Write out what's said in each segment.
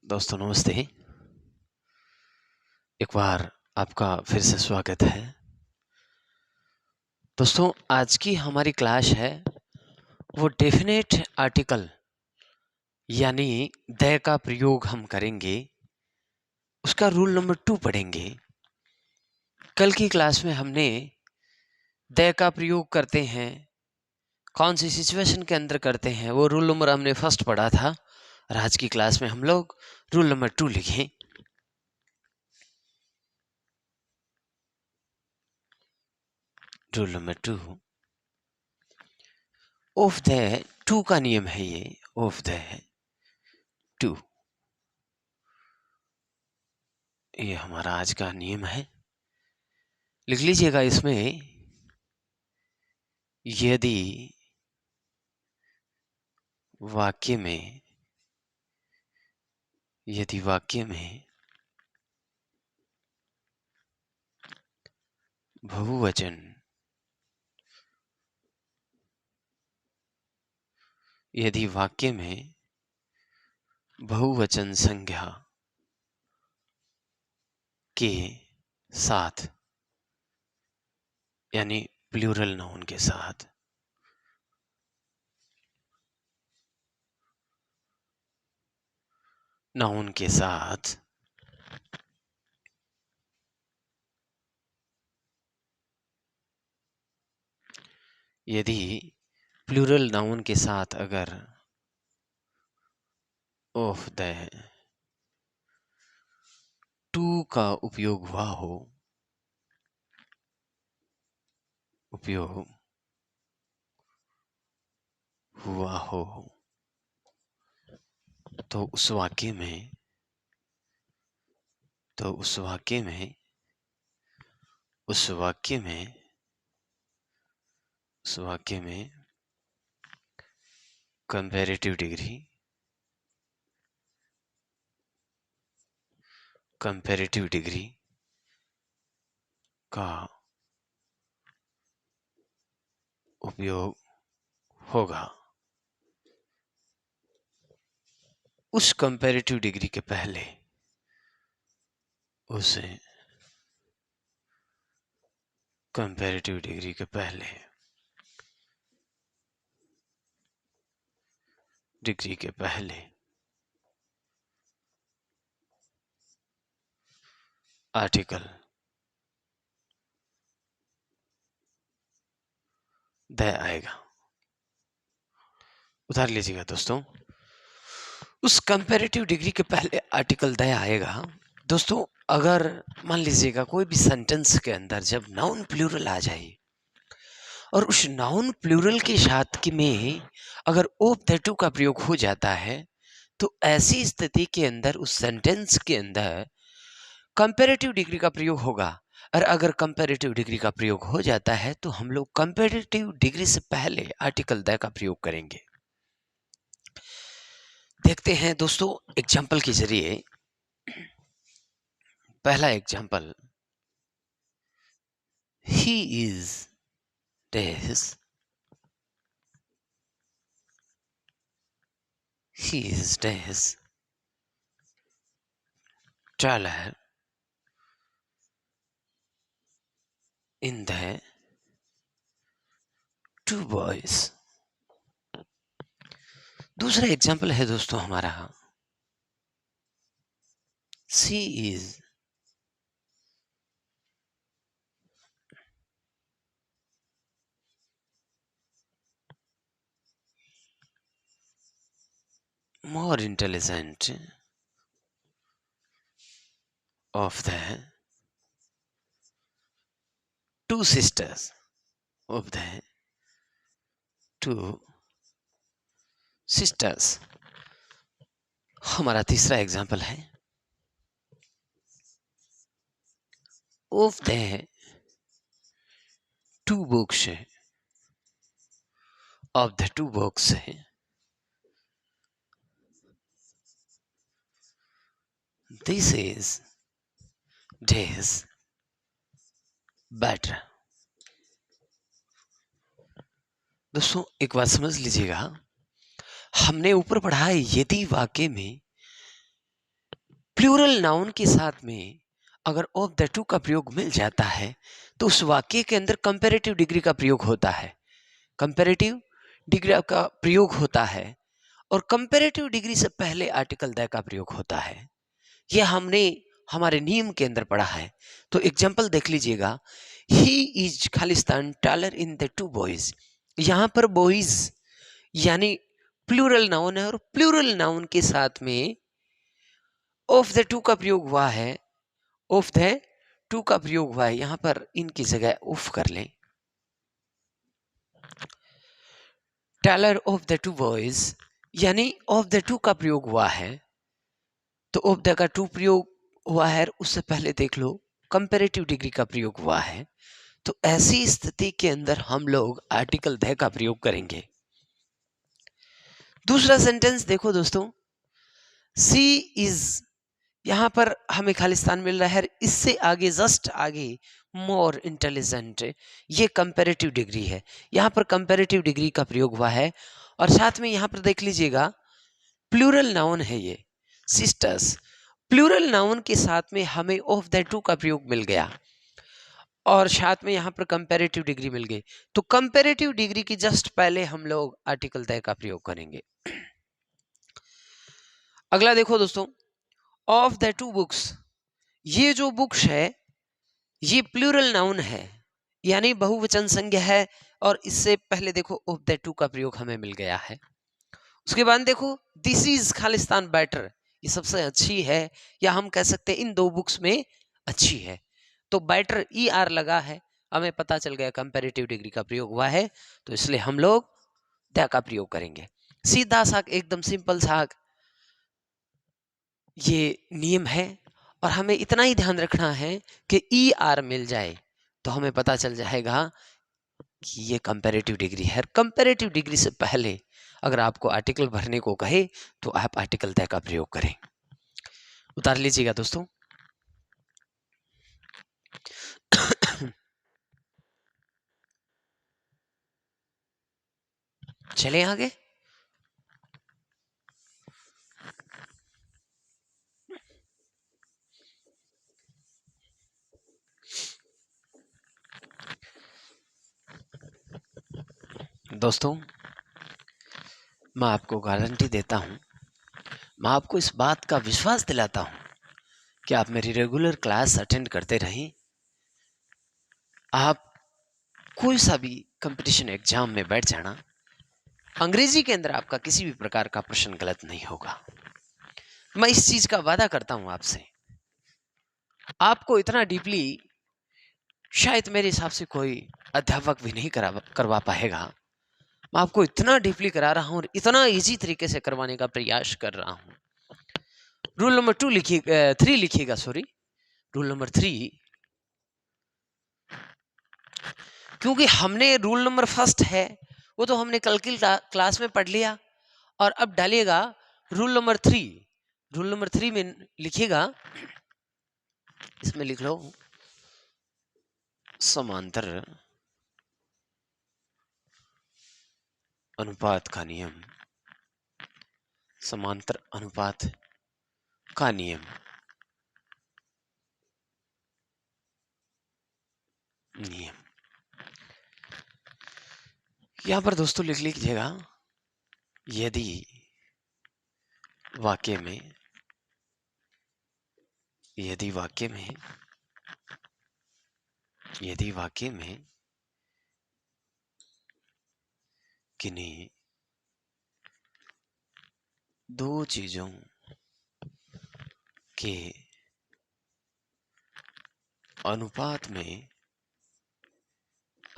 दोस्तों नमस्ते। एक बार आपका फिर से स्वागत है। दोस्तों आज की हमारी क्लास है वो डेफिनेट आर्टिकल यानी द का प्रयोग हम करेंगे, उसका रूल नंबर 2 पढ़ेंगे। कल की क्लास में हमने द का प्रयोग करते हैं कौन सी सिचुएशन के अंदर करते हैं वो रूल नंबर हमने फर्स्ट पढ़ा था, और आज की क्लास में हम लोग रूल नंबर 2 लिखें। रूल नंबर 2 ऑफ द 2 का नियम है, ये ऑफ द 2 ये हमारा आज का नियम है। लिख लीजिएगा इसमें, यदि वाक्य में बहुवचन बहुवचन संज्ञा के साथ यानी प्लूरल नाउन के साथ यदि प्लूरल नाउन के साथ अगर ऑफ द 2 का उपयोग हुआ हो तो उस वाक्य में कंपैरेटिव डिग्री का उपयोग होगा। उस कंपैरेटिव डिग्री के पहले आर्टिकल द आएगा। उतार लीजिएगा दोस्तों, उस कंपैरेटिव डिग्री के पहले आर्टिकल द आएगा। दोस्तों अगर मान लीजिएगा कोई भी सेंटेंस के अंदर जब नाउन प्लूरल आ जाए और उस नाउन प्लूरल के साथ में अगर ऑफ द 2 का प्रयोग हो जाता है तो ऐसी स्थिति के अंदर उस सेंटेंस के अंदर कंपैरेटिव डिग्री का प्रयोग होगा। और अगर कंपैरेटिव डिग्री का प्रयोग हो जाता है तो हम लोग कंपैरेटिव डिग्री से पहले आर्टिकल द का प्रयोग करेंगे। देखते हैं दोस्तों एग्जाम्पल के जरिए। पहला example, he is dash taller in the 2 boys। दूसरा एग्जाम्पल है दोस्तों हमारा, she is more intelligent of the 2 sisters हमारा तीसरा एग्जाम्पल है, of the 2 books this is days better। दोस्तों एक बात समझ लीजिएगा, हमने ऊपर पढ़ा है यदि वाक्य में प्लूरल नाउन के साथ में अगर ऑफ द टू का प्रयोग मिल जाता है तो उस वाक्य के अंदर कंपैरेटिव डिग्री का प्रयोग होता है। कंपैरेटिव डिग्री का प्रयोग होता है और कंपैरेटिव डिग्री से पहले आर्टिकल द का प्रयोग होता है। यह हमने हमारे नियम के अंदर पढ़ा है। तो एग्जाम्पल देख लीजिएगा, he is Khalistan taller in the two boys. यहां पर बॉयज यानी प्लूरल नाउन है और प्लूरल नाउन के साथ में ऑफ द टू का प्रयोग हुआ है। ऑफ द टू का प्रयोग हुआ है, यहां पर इनकी जगह ऑफ कर लें। Tailor of the two boys यानी ऑफ द टू का प्रयोग हुआ है। तो ऑफ द का टू प्रयोग हुआ है, उससे पहले देख लो कंपैरेटिव डिग्री का प्रयोग हुआ है। तो ऐसी स्थिति के अंदर हम लोग आर्टिकल द का प्रयोग करेंगे। दूसरा सेंटेंस देखो दोस्तों, सी इज, यहां पर हमें खालिस्तान मिल रहा है, इससे आगे जस्ट आगे मोर इंटेलिजेंट, ये कंपैरेटिव डिग्री है। यहां पर कंपैरेटिव डिग्री का प्रयोग हुआ है और साथ में यहां पर देख लीजिएगा प्लूरल नाउन है ये सिस्टर्स। प्लूरल नाउन के साथ में हमें ऑफ द टू का प्रयोग मिल गया और साथ में यहां पर कंपैरेटिव डिग्री मिल गई। तो कंपैरेटिव डिग्री की जस्ट पहले हम लोग आर्टिकल द का प्रयोग करेंगे। अगला देखो दोस्तों, ऑफ द टू बुक्स, ये जो बुक्स है ये प्लूरल नाउन है यानी बहुवचन संज्ञा है और इससे पहले देखो ऑफ द टू का प्रयोग हमें मिल गया है। उसके बाद देखो दिस इज खालिस्तान बेटर, ये सबसे अच्छी है या हम कह सकते हैं इन दो बुक्स में अच्छी है। तो बेटर ई आर लगा है, हमें पता चल गया कंपैरेटिव डिग्री का प्रयोग हुआ है, तो इसलिए हम लोग द का प्रयोग करेंगे। सीधा सा एकदम सिंपल सा ये नियम है और हमें इतना ही ध्यान रखना है कि ई आर मिल जाए तो हमें पता चल जाएगा कि ये कंपैरेटिव डिग्री है। कंपैरेटिव डिग्री से पहले अगर आपको आर्टिकल भरने को कहे तो आप आर्टिकल द का प्रयोग करें। उतार लीजिएगा दोस्तों। चलें आगे। दोस्तों मैं आपको गारंटी देता हूं, मैं आपको इस बात का विश्वास दिलाता हूं कि आप मेरी रेगुलर क्लास अटेंड करते रहें, आप कोई सा भी कंपटीशन एग्जाम में बैठ जाना, अंग्रेजी के अंदर आपका किसी भी प्रकार का प्रश्न गलत नहीं होगा। मैं इस चीज का वादा करता हूं आपसे। आपको इतना डीपली शायद मेरे हिसाब से कोई अध्यापक भी नहीं करवा पाएगा। मैं आपको इतना डीपली करा रहा हूं और इतना इजी तरीके से करवाने का प्रयास कर रहा हूं। रूल नंबर 2 लिखिए, 3 लिखिएगा, सॉरी रूल नंबर 3, क्योंकि हमने रूल नंबर फर्स्ट है वो तो हमने कल की क्लास में पढ़ लिया। और अब डालिएगा रूल नंबर 3। रूल नंबर 3 में लिखिएगा, इसमें लिख लो समांतर अनुपात का नियम। समांतर अनुपात का नियम, नियम यहां पर दोस्तों लिख लीजिएगा, यदि वाक्य में, यदि वाक्य में, यदि वाक्य में किन्हीं दो चीजों के अनुपात में,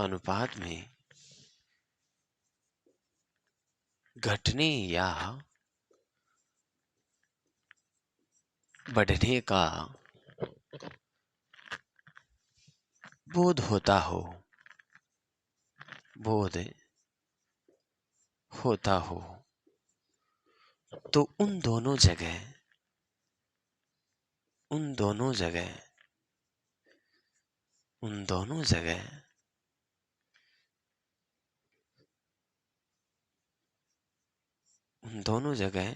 अनुपात में घटने या बढ़ने का बोध होता हो, बोध होता हो, तो उन दोनों जगह, उन दोनों जगह, उन दोनों जगह उन दोनों जगह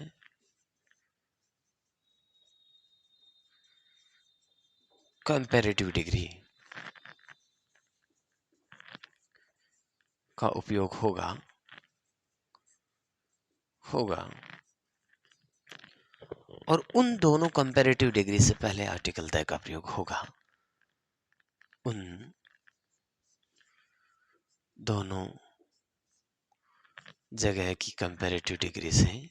कंपैरेटिव डिग्री का उपयोग होगा और उन दोनों कंपैरेटिव डिग्री से पहले आर्टिकल द का प्रयोग होगा। उन दोनों जगह की कंपैरेटिव डिग्री से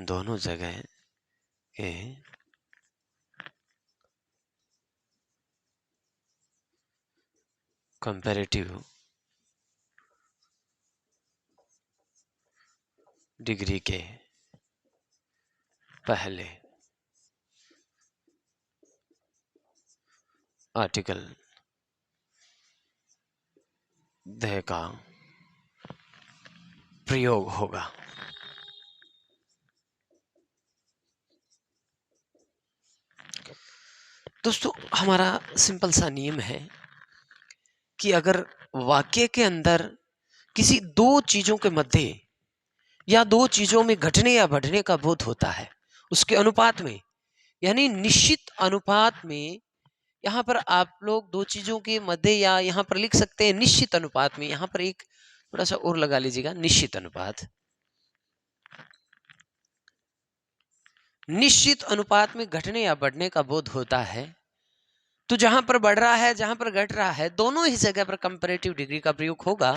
दोनों जगह के कंपैरेटिव डिग्री के पहले आर्टिकल द का प्रयोग होगा। दोस्तों हमारा सिंपल सा नियम है कि अगर वाक्य के अंदर किसी दो चीजों के मध्य या दो चीजों में घटने या बढ़ने का बोध होता है, उसके अनुपात में, यानी निश्चित अनुपात में, यहाँ पर आप लोग दो चीजों के मध्य या यहाँ पर लिख सकते हैं निश्चित अनुपात में, यहाँ पर एक थोड़ा सा और लगा लीजिएगा, निश्चित अनुपात, निश्चित अनुपात में घटने या बढ़ने का बोध होता है, तो जहां पर बढ़ रहा है जहां पर घट रहा है दोनों ही जगह पर कंपैरेटिव डिग्री का प्रयोग होगा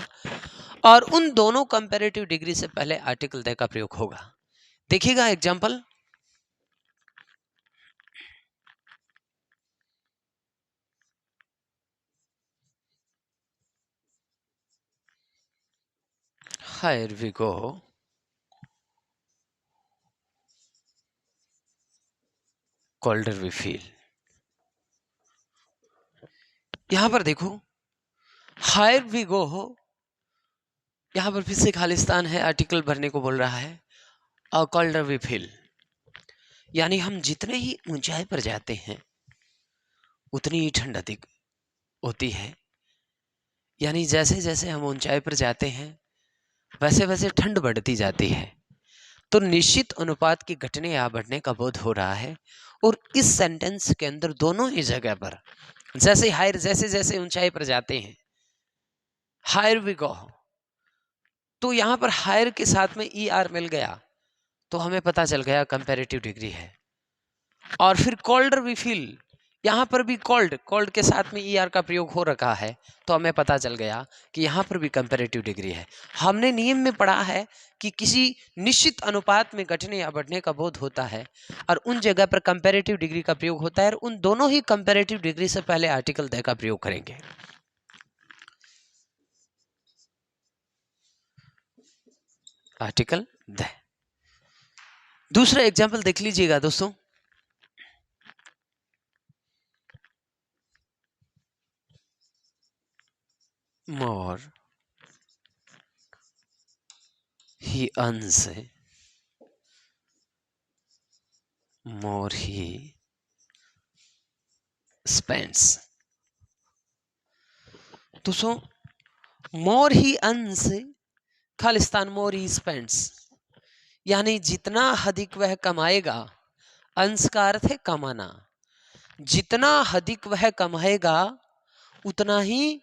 और उन दोनों कंपैरेटिव डिग्री से पहले आर्टिकल द का प्रयोग होगा। देखिएगा example, here we go, colder we feel। यहां पर देखो हायर वी गो हो, यहां पर फिर से खालिस्तान है, आर्टिकल भरने को बोल रहा है, और कॉल्डर वी फील, यानी हम जितने ही ऊंचाई पर जाते हैं उतनी ही ठंड अधिक होती है, यानी जैसे जैसे हम ऊंचाई पर जाते हैं वैसे वैसे ठंड बढ़ती जाती है, तो निश्चित अनुपात की घटने या बढ़ने का बोध हो रहा है। और इस सेंटेंस के अंदर दोनों ही जगह पर जैसे हायर, जैसे जैसे ऊंचाई पर जाते हैं, हायर वी गो, तो यहां पर हायर के साथ में ई आर मिल गया तो हमें पता चल गया कंपैरेटिव डिग्री है। और फिर कोल्डर वी फील, यहां पर भी कोल्ड, कोल्ड के साथ में ई आर का प्रयोग हो रखा है तो हमें पता चल गया कि यहां पर भी कंपैरेटिव डिग्री है। हमने नियम में पढ़ा है कि किसी निश्चित अनुपात में घटने या बढ़ने का बोध होता है और उन जगह पर कंपैरेटिव डिग्री का प्रयोग होता है और उन दोनों ही कंपैरेटिव डिग्री से पहले आर्टिकल द का प्रयोग करेंगे। Article the. दूसरा एग्जाम्पल देख लीजिएगा दोस्तों, more he earns, more he spends। दोस्तों more he earns, Khalistan more he spends, यानी जितना अधिक वह कमाएगा, अंश का अर्थ है कमाना, जितना अधिक वह कमाएगा उतना ही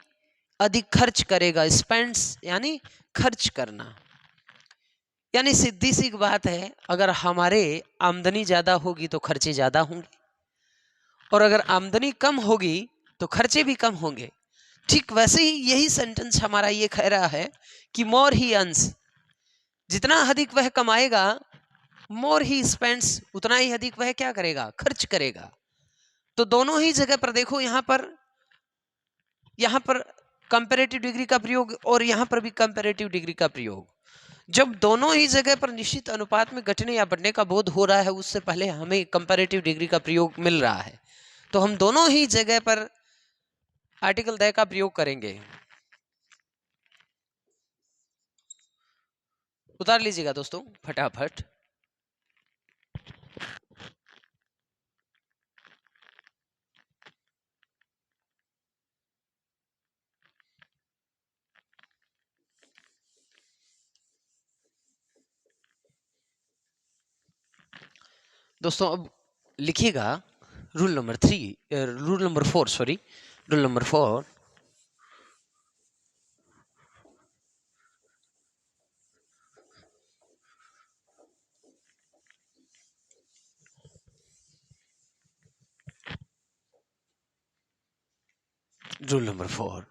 अधिक खर्च करेगा। स्पेंड्स यानी खर्च करना, यानी सीधी सी बात है, अगर हमारे आमदनी ज्यादा होगी तो खर्चे ज्यादा होंगे और अगर आमदनी कम होगी तो खर्चे भी कम होंगे। ठीक वैसे ही यही सेंटेंस हमारा ये कह रहा है कि मोर ही अर्न्स, जितना अधिक वह कमाएगा, मोर ही स्पेंड्स, उतना ही अधिक वह क्या करेगा, खर्च करेगा। तो दोनों ही जगह पर देखो, यहां पर कंपैरेटिव डिग्री का प्रयोग और यहां पर भी कंपैरेटिव डिग्री का प्रयोग। जब दोनों ही जगह पर निश्चित अनुपात में घटने या बढ़ने का बोध हो रहा है उससे पहले हमें कंपैरेटिव डिग्री का प्रयोग मिल रहा है, तो हम दोनों ही जगह पर आर्टिकल द का प्रयोग करेंगे। उतार लीजिएगा दोस्तों फटाफट। दोस्तों अब लिखिएगा rule number 4, sorry, rule number 4, rule number 4,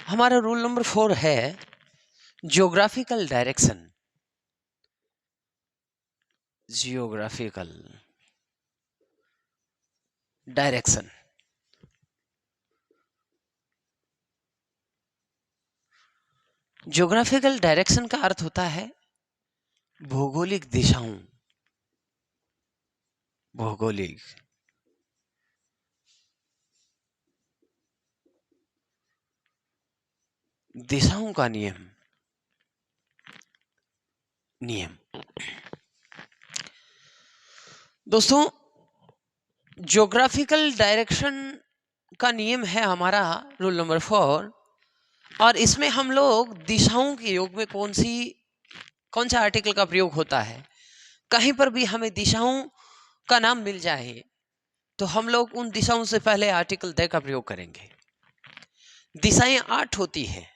हमारा रूल नंबर 4 है geographical direction. Geographical direction, geographical direction का अर्थ होता है भौगोलिक दिशाओं, भौगोलिक दिशाओं का नियम, नियम। दोस्तों, ज्योग्राफिकल डायरेक्शन का नियम है हमारा रूल नंबर 4, और इसमें हम लोग दिशाओं के योग में कौन सा आर्टिकल का प्रयोग होता है। कहीं पर भी हमें दिशाओं का नाम मिल जाए तो हम लोग उन दिशाओं से पहले आर्टिकल द का प्रयोग करेंगे। दिशाएं 8 होती है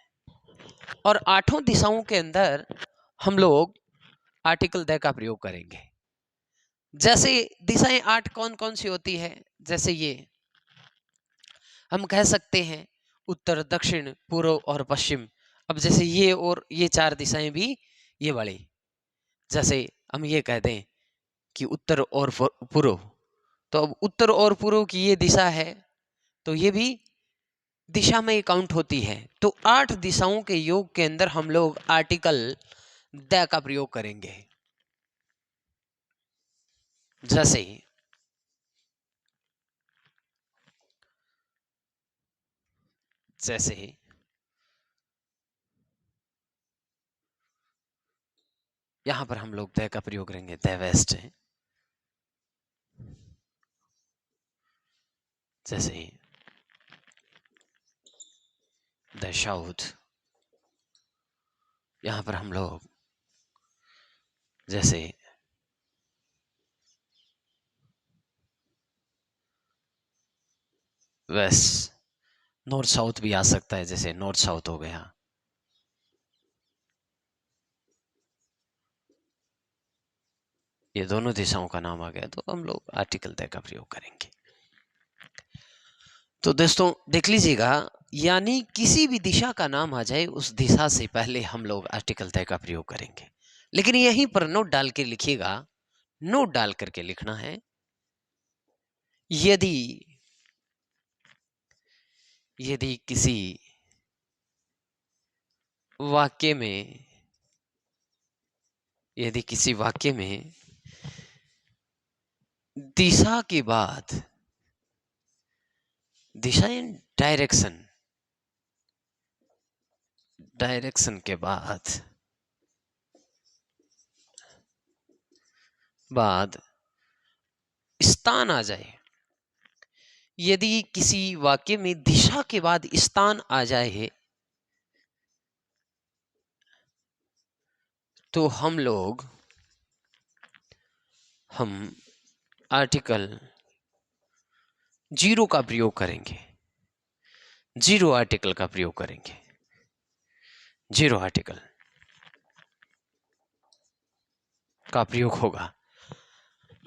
और 8 दिशाओं के अंदर हम लोग आर्टिकल द का प्रयोग करेंगे। जैसे दिशाएं 8 कौन कौन सी होती है, जैसे ये हम कह सकते हैं उत्तर, दक्षिण, पूर्व और पश्चिम। अब जैसे ये और ये 4 दिशाएं भी ये वाली, जैसे हम ये कह दें कि उत्तर और पूर्व, तो अब उत्तर और पूर्व की ये दिशा है तो ये भी दिशा में काउंट होती है। तो 8 दिशाओं के योग के अंदर हम लोग आर्टिकल द का प्रयोग करेंगे। जैसे जैसे यहां पर हम लोग द का प्रयोग करेंगे, द वेस्ट है। जैसे द साउथ, यहां पर हम लोग जैसे वेस्ट, नॉर्थ साउथ भी आ सकता है, जैसे नॉर्थ साउथ हो गया। ये दोनों दिशाओं का नाम आ गया तो हम लोग आर्टिकल द का प्रयोग करेंगे। तो दोस्तों देख लीजिएगा, यानी किसी भी दिशा का नाम आ जाए उस दिशा से पहले हम लोग आर्टिकल द का प्रयोग करेंगे। लेकिन यहीं पर नोट डाल के लिखिएगा, नोट डाल करके लिखना है, यदि यदि किसी वाक्य में, यदि किसी वाक्य में दिशा के बाद, दिशा एंड डायरेक्शन, डायरेक्शन के बाद स्थान आ जाए, यदि किसी वाक्य में दिशा के बाद स्थान आ जाए तो हम आर्टिकल जीरो का प्रयोग करेंगे, जीरो आर्टिकल का प्रयोग करेंगे, जीरो आर्टिकल का प्रयोग होगा।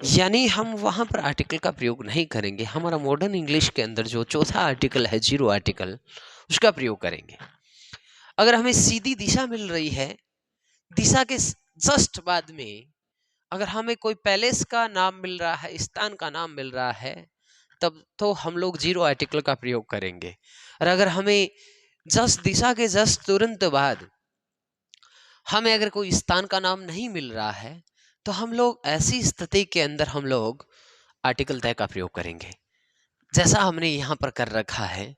यानी हम वहां पर आर्टिकल का प्रयोग नहीं करेंगे, हमारा मॉडर्न इंग्लिश के अंदर जो चौथा आर्टिकल है जीरो आर्टिकल, उसका प्रयोग करेंगे। अगर हमें सीधी दिशा मिल रही है, दिशा के जस्ट बाद में अगर हमें कोई पैलेस का नाम मिल रहा है, स्थान का नाम मिल रहा है, तब तो हम लोग जीरो आर्टिकल का प्रयोग करेंगे। और अगर हमें जस्ट दिशा के जस्ट तुरंत बाद हमें अगर कोई स्थान का नाम नहीं मिल रहा है तो हम लोग ऐसी स्थिति के अंदर हम लोग आर्टिकल द का प्रयोग करेंगे, जैसा हमने यहां पर कर रखा है,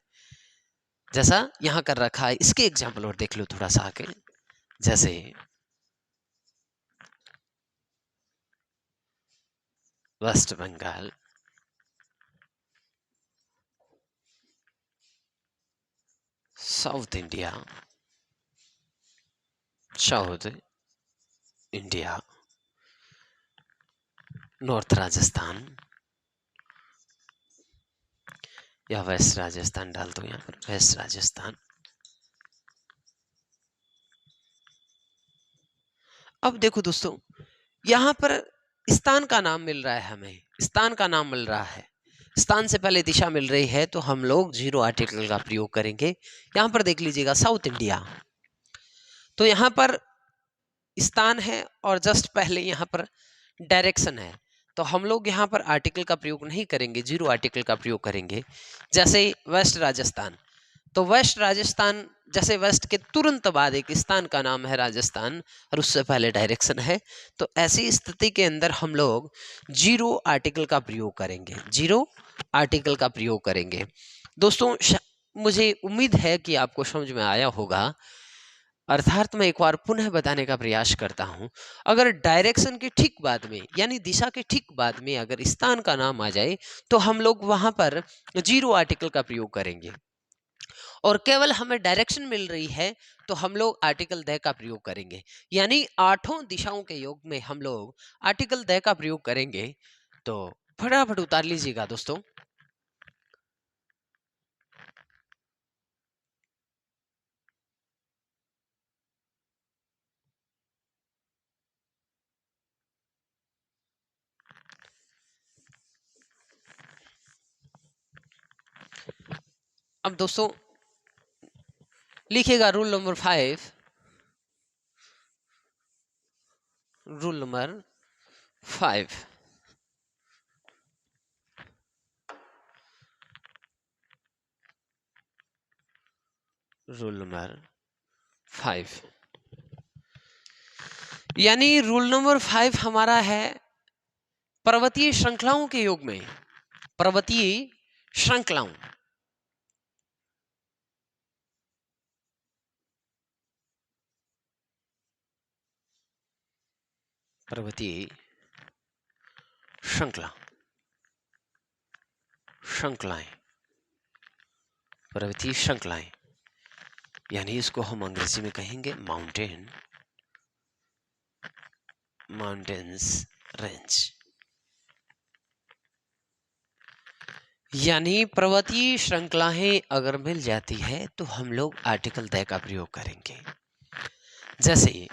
जैसा यहां कर रखा है। इसके एग्जाम्पल और देख लो थोड़ा सा आके, जैसे West Bengal, south India, south India, north Rajasthan या वेस्ट राजस्थान डाल दो, यहाँ पर वेस्ट राजस्थान। अब देखो दोस्तों, यहाँ पर स्थान का नाम मिल रहा है, हमें स्थान का नाम मिल रहा है, स्थान से पहले दिशा मिल रही है, तो हम लोग जीरो आर्टिकल का प्रयोग करेंगे। यहाँ पर देख लीजिएगा साउथ इंडिया, तो यहाँ पर स्थान है और जस्ट पहले यहाँ पर डायरेक्शन है, तो हम लोग यहाँ पर आर्टिकल का प्रयोग नहीं करेंगे, जीरो आर्टिकल का प्रयोग करेंगे। जैसे वेस्ट राजस्थान, तो वेस्ट राजस्थान, जैसे वेस्ट के तुरंत बाद एक स्थान का नाम है राजस्थान और उससे पहले डायरेक्शन है, तो ऐसी स्थिति के अंदर हम लोग जीरो आर्टिकल का प्रयोग करेंगे, जीरो आर्टिकल का प्रयोग करेंगे। दोस्तों मुझे उम्मीद है कि आपको समझ में आया होगा, अर्थात मैं एक बार पुनः बताने का प्रयास करता हूं। अगर डायरेक्शन के ठीक बाद में, यानी दिशा के ठीक बाद में अगर स्थान का नाम आ जाए, तो हम लोग वहां पर जीरो आर्टिकल का प्रयोग करेंगे, और केवल हमें डायरेक्शन मिल रही है तो हम लोग आर्टिकल द का प्रयोग करेंगे, यानी आठों दिशाओं के योग में हम लोग आर्टिकल द का प्रयोग करेंगे। तो फटाफट उतार लीजिएगा दोस्तों। अब दोस्तों लिखिएगा rule number 5, rule number 5, rule number 5, यानी रूल नंबर 5 हमारा है पर्वतीय श्रृंखलाओं के योग में, पर्वतीय श्रृंखलाओं, पर्वतीय श्रृंखला, श्रृंखलाएं, पर्वतीय श्रृंखलाएं, यानी इसको हम अंग्रेजी में कहेंगे माउंटेन, माउंटेन्स रेंज, यानी पर्वतीय श्रृंखलाएं अगर मिल जाती है तो हम लोग आर्टिकल द का प्रयोग करेंगे। जैसे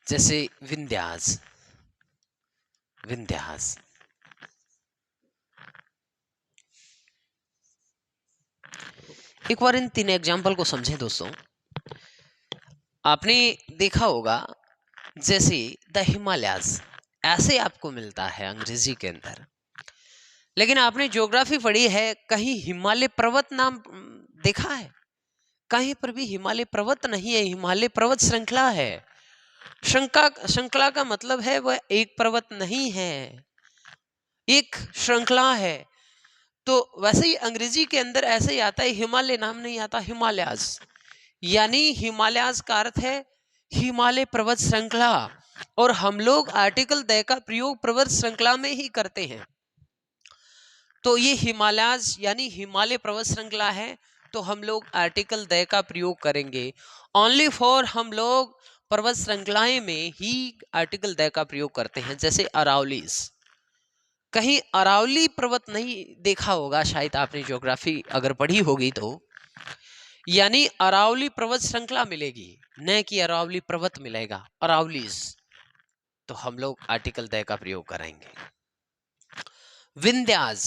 जैसे विंध्यास, विंध्यास, एक बार इन तीन एग्जाम्पल को समझें दोस्तों। आपने देखा होगा जैसे द हिमालयाज ऐसे आपको मिलता है अंग्रेजी के अंदर, लेकिन आपने ज्योग्राफी पढ़ी है, कहीं हिमालय पर्वत नाम देखा है? कहीं पर भी हिमालय पर्वत नहीं है, हिमालय पर्वत श्रृंखला है। श्रृंखला का मतलब है वह एक पर्वत नहीं है, एक श्रृंखला है। तो वैसे ही अंग्रेजी के अंदर ऐसे ही आता है, हिमालय नाम नहीं आता, हिमालयाज, यानी हिमालयाज का अर्थ है हिमालय पर्वत श्रृंखला, और हम लोग आर्टिकल द का प्रयोग पर्वत श्रृंखला में ही करते हैं। तो ये हिमालयाज यानी हिमालय पर्वत श्रृंखला है, तो हम लोग आर्टिकल द का प्रयोग करेंगे। ओनली फॉर हम लोग पर्वत श्रृंखलाएं में ही आर्टिकल द का प्रयोग करते हैं। जैसे अरावलीज, कहीं अरावली पर्वत नहीं देखा होगा शायद आपने, ज्योग्राफी अगर पढ़ी होगी तो, यानी अरावली पर्वत श्रृंखला मिलेगी, न कि अरावली पर्वत मिलेगा, अरावलीज, तो हम लोग आर्टिकल द का प्रयोग करेंगे। विंध्याज,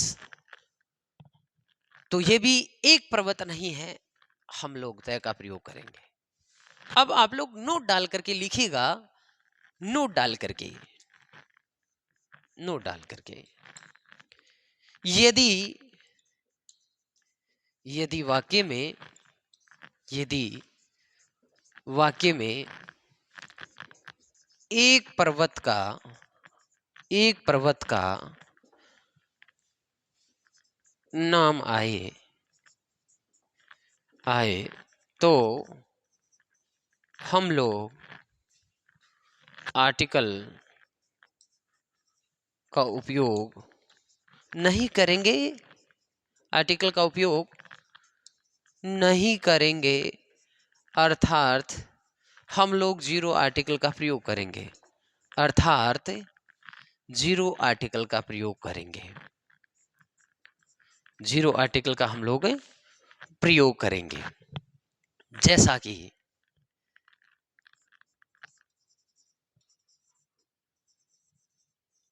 तो ये भी एक पर्वत नहीं है, हम लोग द का प्रयोग करेंगे। अब आप लोग नोट डाल करके लिखिएगा, नोट डाल करके, नोट डाल करके यदि यदि वाक्य में यदि वाक्य में एक पर्वत का नाम आए तो हम लोग आर्टिकल का उपयोग नहीं करेंगे, आर्टिकल का उपयोग नहीं करेंगे, अर्थात हम लोग जीरो आर्टिकल का प्रयोग करेंगे, अर्थात जीरो आर्टिकल का प्रयोग करेंगे, जीरो आर्टिकल का हम लोग प्रयोग करेंगे। जैसा कि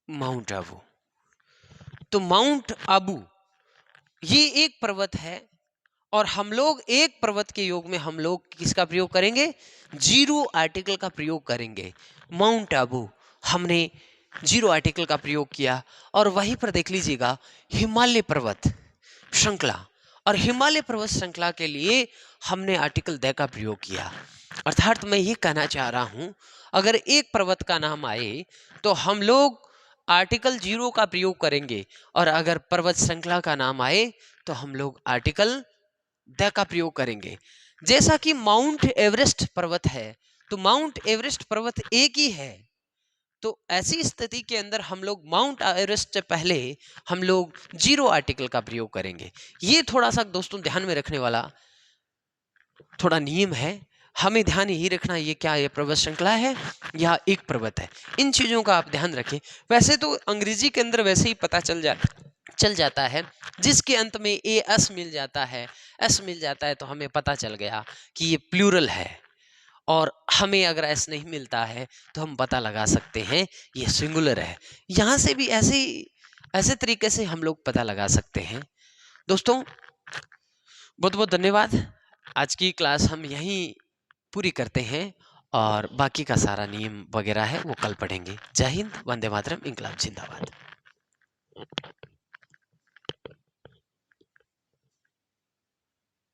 माउंट आबू, तो माउंट आबू ये एक पर्वत है और हम लोग एक पर्वत के योग में हम लोग किसका प्रयोग करेंगे, जीरो आर्टिकल का प्रयोग करेंगे। माउंट आबू हमने जीरो आर्टिकल का प्रयोग किया। और वहीं पर देख लीजिएगा हिमालय पर्वत श्रृंखला, और हिमालय पर्वत श्रृंखला के लिए हमने आर्टिकल द का प्रयोग किया। अर्थात मैं ये कहना चाह रहा हूं, अगर एक पर्वत का नाम आए तो हम लोग आर्टिकल जीरो का प्रयोग करेंगे, और अगर पर्वत श्रृंखला का नाम आए तो हम लोग आर्टिकल द का प्रयोग करेंगे। जैसा कि माउंट एवरेस्ट पर्वत है, तो माउंट एवरेस्ट पर्वत एक ही है, तो ऐसी स्थिति के अंदर हम लोग माउंट एवरेस्ट से पहले हम लोग जीरो आर्टिकल का प्रयोग करेंगे। ये थोड़ा सा दोस्तों ध्यान में रखने वाला थोड़ा नियम है, हमें ध्यान यही रखना, ये क्या ये पर्वत श्रृंखला है या एक पर्वत है, इन चीजों का आप ध्यान रखें। वैसे तो अंग्रेजी के अंदर वैसे ही पता चल जाता है, जिसके अंत में एस मिल जाता है, एस मिल जाता है तो हमें पता चल गया कि ये प्लूरल है। और हमें अगर एस नहीं मिलता है तो हम पता लगा सकते हैं ये सिंगुलर है। यहाँ से भी ऐसे तरीके से हम लोग पता लगा सकते हैं। दोस्तों बहुत बहुत धन्यवाद। आज की क्लास हम यहीं पूरी करते हैं और बाकी का सारा नियम वगैरह है वो कल पढ़ेंगे। जय हिंद, वंदे मातरम, इंकलाब जिंदाबाद।